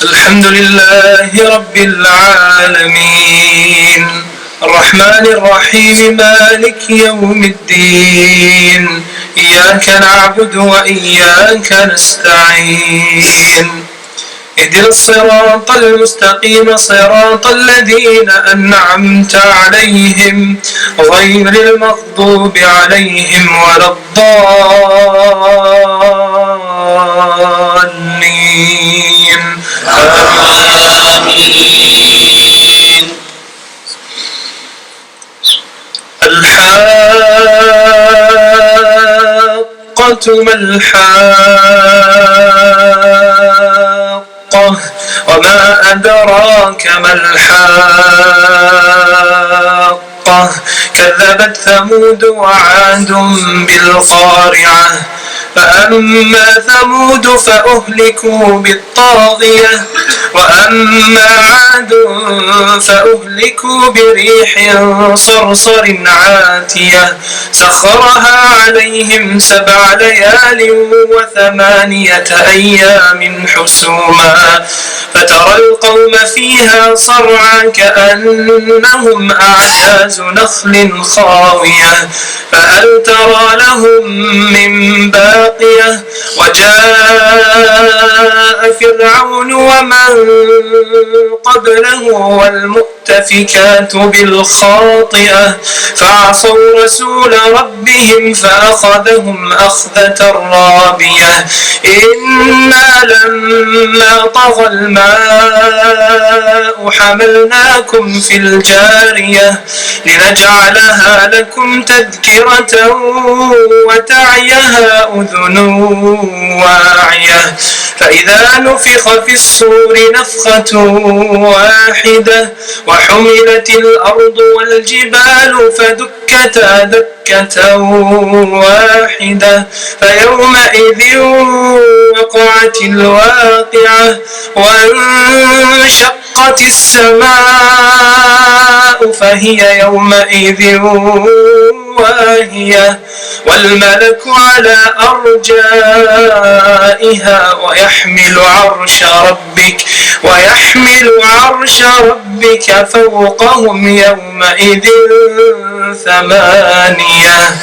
الحمد لله رب العالمين الرحمن الرحيم مالك يوم الدين إياك نعبد وإياك نستعين اهدنا الصراط المستقيم صراط الذين أنعمت عليهم غير المغضوب عليهم ولا الضالين آمين. الحاقة ما الحاقة وما أدراك ما الحاقة كذبت ثمود وعاد بالقارعة فأما ثمود فأهلكوا بالطاغية وأما عاد فأهلكوا بريح صرصر عاتية سخرها عليهم 7 ليال و8 أيام حسوما فترى القوم فيها صرعى كأنهم أعجاز نخل خاوية فهل ترى لهم من باقية وجاء فرعون ومن قبله والمؤتفكات بالخاطئة فعصوا رسول ربهم فأخذهم أخذة رابية إنا لما طغى الماء حملناكم في الجارية لنجعلها لكم تذكرة وتعيها أذن واعية فإذا نفخ في الصور نفخة واحدة وحملت الأرض والجبال فدكتا دكة واحدة فيومئذ وقعت الواقعة وانشقت السماء فهي يومئذ واهية والملك على أرجائها ويحمل عرش ربك فوقهم يومئذ 8